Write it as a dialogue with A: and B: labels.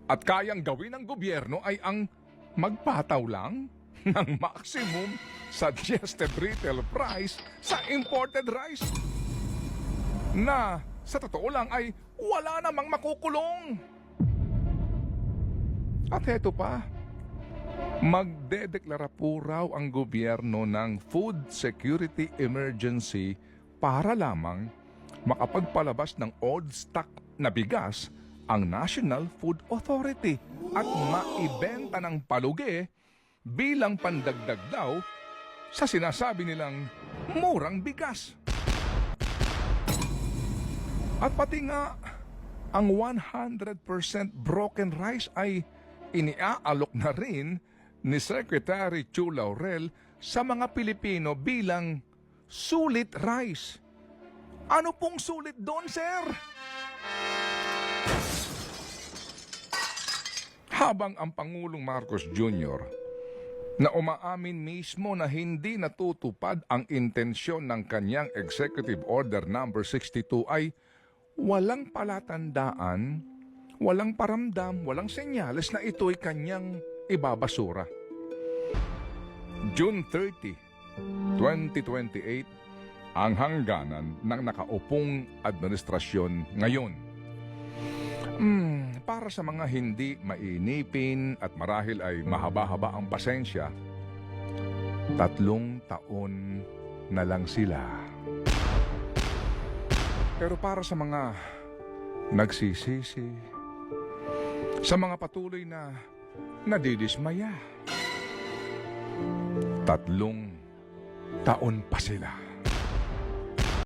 A: At kayang gawin ng gobyerno ay ang magpataw lang ng maximum suggested retail price sa imported rice na sa totoo lang ay wala namang makukulong. At heto pa, magdedeklara po raw ang gobyerno ng food security emergency para lamang makapagpalabas ng old stock na bigas ang National Food Authority at maibenta ng palugi bilang pandagdag daw sa sinasabi nilang murang bigas. At pati nga, ang 100% broken rice ay iniaalok na rin ni Secretary Chu Laurel sa mga Pilipino bilang sulit rice. Ano pong sulit doon, sir? Habang ang Pangulong Marcos Jr. na umaamin mismo na hindi natutupad ang intensyon ng kanyang Executive Order number 62 ay walang palatandaan, walang paramdam, walang senyales na ito'y kanyang ibabasura. June 30, 2028, ang hangganan ng nakaupong administrasyon ngayon. Para sa mga hindi mainipin at marahil ay mahaba-haba ang pasensya, 3 taon na lang sila. Pero para sa mga nagsisisi, sa mga patuloy na nadidismaya, 3 taon pa sila.